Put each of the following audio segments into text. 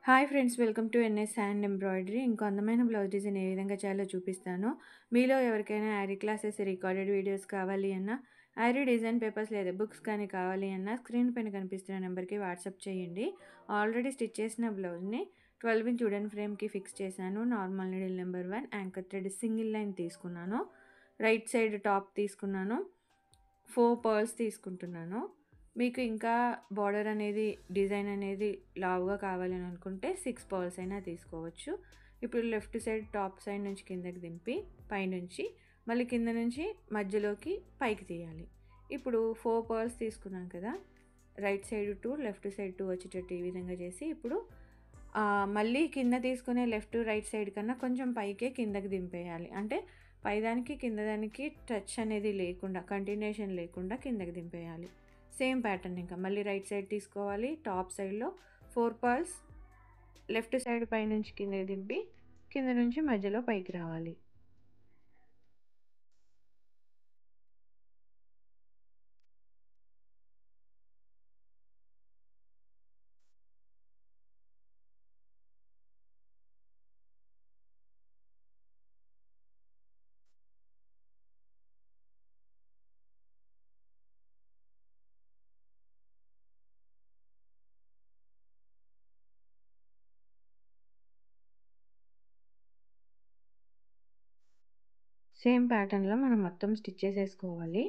Hi friends, welcome to NS hand embroidery. ఇంకో అందమైన blouse design ఏ విధంగా చేయాలో చూపిస్తాను. మీలో ఎవరికైనా యారీ క్లాసెస్, రికార్డెడ్ వీడియోస్ కావాలి అన్నా, యారీ డిజైన్ పేపర్స్ లేదా బుక్స్ కానీ కావాలి అన్నా స్క్రీన్ పైన కనిపిస్తున్న నెంబర్కి వాట్సాప్ చేయండి. ఆల్రెడీ స్టిచ్ చేసిన బ్లౌజ్ని 12 ఇంచ్ వుడెన్ ఫ్రేమ్కి ఫిక్స్ చేశాను. Normal needle number 1 anchor thread single line తీసుకున్నాను. రైట్ సైడ్ టాప్ తీసుకున్నాను. 4 పర్ల్స్ తీసుకుంటున్నాను. మీకు ఇంకా బార్డర్ అనేది డిజైన్ అనేది లావుగా కావాలని అనుకుంటే 6 పర్ల్స్ అయినా తీసుకోవచ్చు. ఇప్పుడు లెఫ్ట్ సైడ్ టాప్ సైడ్ నుంచి కిందకి దింపి పైనుంచి మళ్ళీ కింద నుంచి మధ్యలోకి పైకి తీయాలి. ఇప్పుడు 4 పర్ల్స్ తీసుకున్నాం కదా, రైట్ సైడ్ 2 లెఫ్ట్ సైడ్ 2 వచ్చేటట్టు ఈ విధంగా చేసి ఇప్పుడు మళ్ళీ కింద తీసుకునే లెఫ్ట్ రైట్ సైడ్ కన్నా కొంచెం పైకే కిందకి దింపేయాలి. అంటే పైదానికి కిందదానికి టచ్ అనేది లేకుండా, కంటిన్యూషన్ లేకుండా కిందకి దింపేయాలి. సేమ్ ప్యాటర్న్ ఇంకా మళ్ళీ రైట్ సైడ్ తీసుకోవాలి. టాప్ సైడ్లో 4 పర్ల్స్ లెఫ్ట్ సైడ్ పైనుంచి కిందకి దింపి కింద నుంచి మధ్యలో పైకి రావాలి. సేమ్ ప్యాటర్న్లో మనం మొత్తం స్టిచ్ చేసేసుకోవాలి.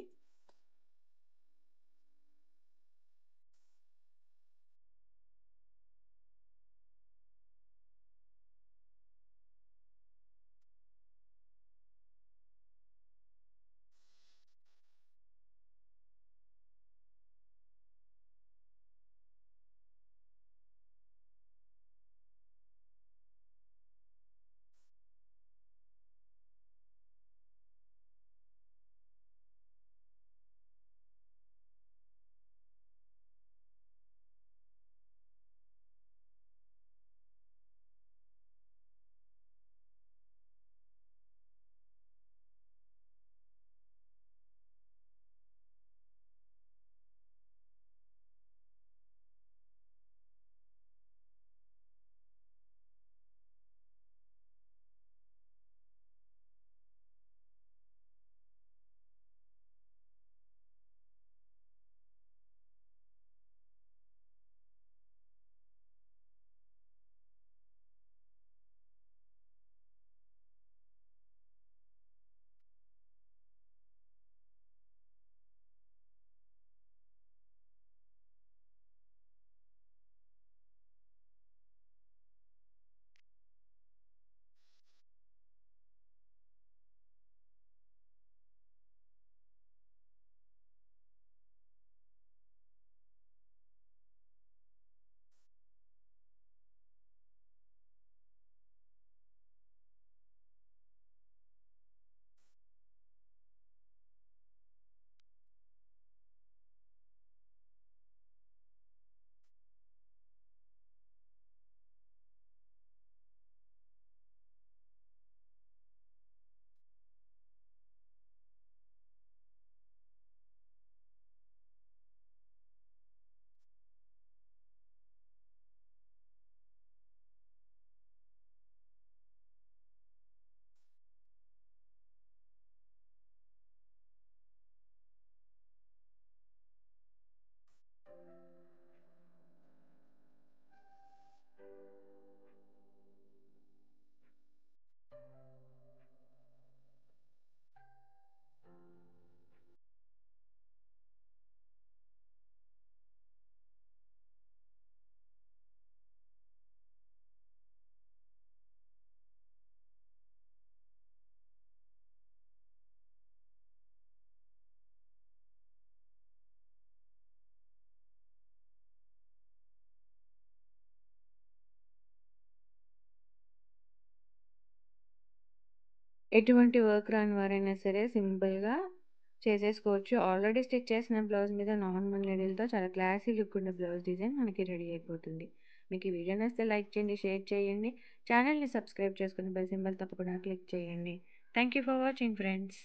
ఎటువంటి వర్క్ రాని వారైనా సరే సింపుల్గా చేసేసుకోవచ్చు. ఆల్రెడీ స్టిచ్ చేసిన బ్లౌజ్ మీద నార్మల్ నీడిల్తో చాలా క్లాసీ లుక్ ఉన్న బ్లౌజ్ డిజైన్ మనకి రెడీ అయిపోతుంది. మీకు ఈ వీడియో నచ్చితే లైక్ చేయండి, షేర్ చేయండి, ఛానల్ని సబ్స్క్రైబ్ చేసుకుని బెల్ సింబల్ తప్పకుండా క్లిక్ చేయండి. Thank you for watching friends.